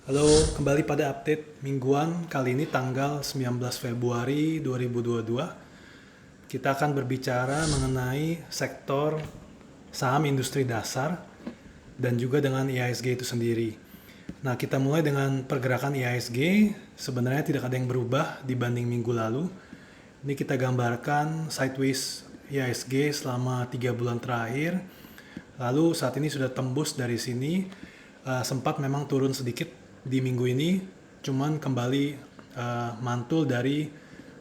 Halo, kembali pada update mingguan kali ini tanggal 19 Februari 2022. Kita akan berbicara mengenai sektor saham industri dasar dan juga dengan IHSG itu sendiri. Nah, kita mulai dengan pergerakan IHSG. Sebenarnya tidak ada yang berubah dibanding minggu lalu. Ini kita gambarkan sideways IHSG selama 3 bulan terakhir. Lalu saat ini sudah tembus dari sini, sempat memang turun sedikit di minggu ini, cuman kembali mantul dari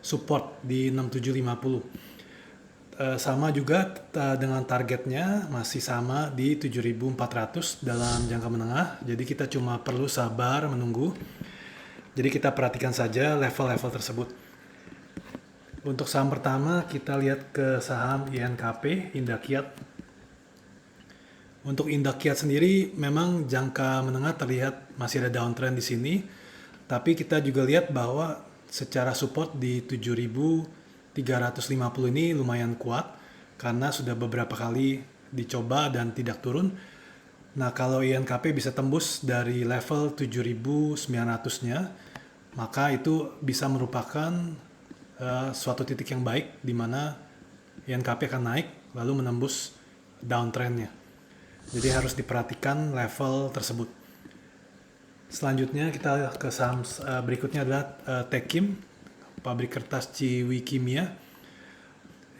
support di 6750. Sama juga dengan targetnya masih sama di 7400 dalam jangka menengah. Jadi kita cuma perlu sabar menunggu. Jadi kita perhatikan saja level-level tersebut. Untuk saham pertama kita lihat ke saham INKP, Indakiat. Untuk Indakiat sendiri memang jangka menengah terlihat masih ada downtrend di sini, tapi kita juga lihat bahwa secara support di 7350 ini lumayan kuat karena sudah beberapa kali dicoba dan tidak turun. Nah, kalau INKP bisa tembus dari level 7900-nya, maka itu bisa merupakan suatu titik yang baik di mana INKP akan naik lalu menembus downtrendnya. Jadi harus diperhatikan level tersebut. Selanjutnya kita ke saham berikutnya adalah Tekim, pabrik kertas Ciwikimia.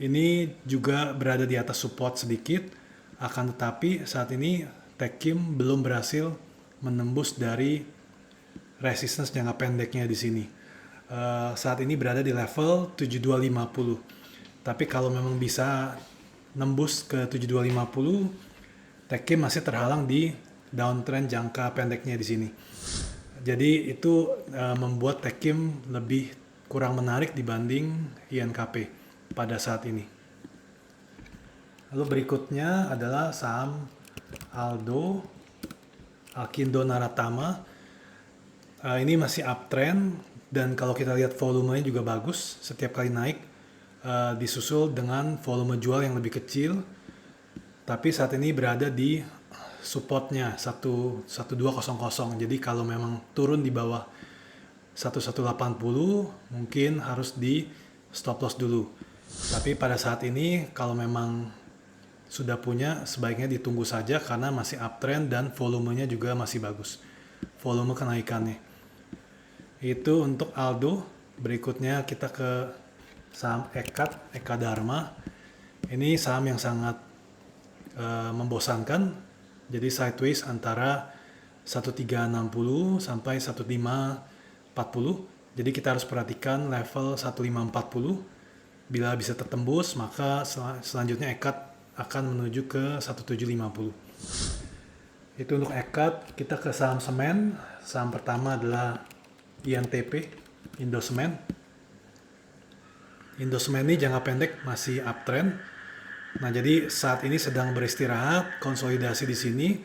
Ini juga berada di atas support sedikit, akan tetapi saat ini Tekim belum berhasil menembus dari resistance jangka pendeknya di sini. Saat ini berada di level 7250. Tapi kalau memang bisa nembus ke 7250, Tekim masih terhalang di downtrend jangka pendeknya di sini. Jadi itu membuat Tekim lebih kurang menarik dibanding INKP pada saat ini. Lalu berikutnya adalah saham Aldo, Alkindo Naratama. Ini masih uptrend dan kalau kita lihat volumenya juga bagus. Setiap kali naik disusul dengan volume jual yang lebih kecil. Tapi saat ini berada di supportnya 1200. Jadi kalau memang turun di bawah 1180 mungkin harus di stop loss dulu. Tapi pada saat ini kalau memang sudah punya sebaiknya ditunggu saja karena masih uptrend dan volumenya juga masih bagus. Volume kenaikannya. Itu untuk Aldo. Berikutnya kita ke saham Eka Dharma. Ini saham yang sangat membosankan, jadi sideways antara 1360 sampai 1540. Jadi kita harus perhatikan level 1540. Bila bisa tertembus maka selanjutnya EKAD akan menuju ke 1750. Itu untuk EKAD. Kita ke saham semen. Saham pertama adalah INTP, Indosemen. Indosemen ini jangka pendek masih uptrend. Nah, jadi saat ini sedang beristirahat, konsolidasi di sini.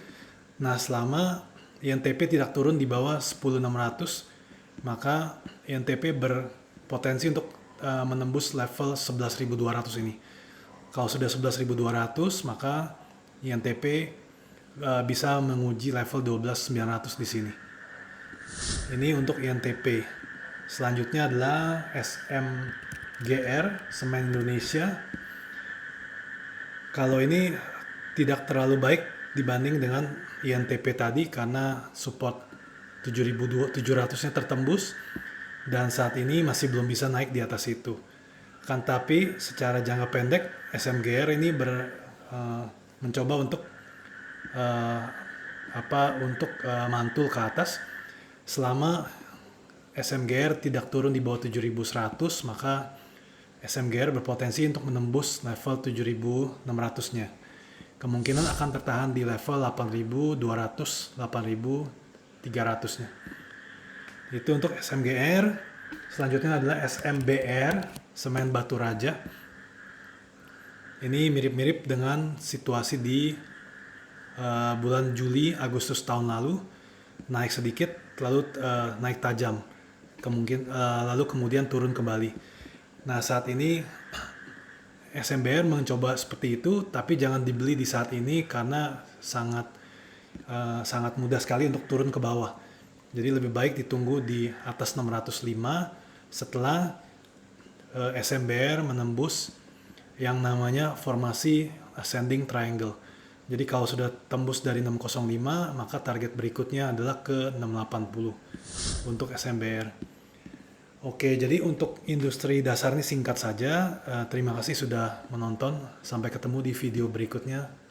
Nah, selama INTP tidak turun di bawah 10.600, maka INTP berpotensi untuk menembus level 11.200 ini. Kalau sudah 11.200, maka INTP bisa menguji level 12.900 di sini. Ini untuk INTP. Selanjutnya adalah SMGR, Semen Indonesia. Kalau ini tidak terlalu baik dibanding dengan INTP tadi karena support 7.700-nya tertembus dan saat ini masih belum bisa naik di atas itu. Kan tapi secara jangka pendek SMGR ini mencoba untuk mantul ke atas. Selama SMGR tidak turun di bawah 7.100, maka SMGR berpotensi untuk menembus level 7.600-nya. Kemungkinan akan tertahan di level 8.200, 8.300-nya. Itu untuk SMGR. Selanjutnya adalah SMBR, Semen Batu Raja. Ini mirip-mirip dengan situasi di bulan Juli, Agustus tahun lalu. Naik sedikit, lalu naik tajam. Lalu kemudian turun kembali. Nah, saat ini SMBR mencoba seperti itu, tapi jangan dibeli di saat ini karena sangat mudah sekali untuk turun ke bawah. Jadi lebih baik ditunggu di atas 605 setelah SMBR menembus yang namanya formasi ascending triangle. Jadi kalau sudah tembus dari 605, maka target berikutnya adalah ke 680 untuk SMBR. Oke, jadi untuk industri dasar ini singkat saja. Terima kasih sudah menonton. Sampai ketemu di video berikutnya.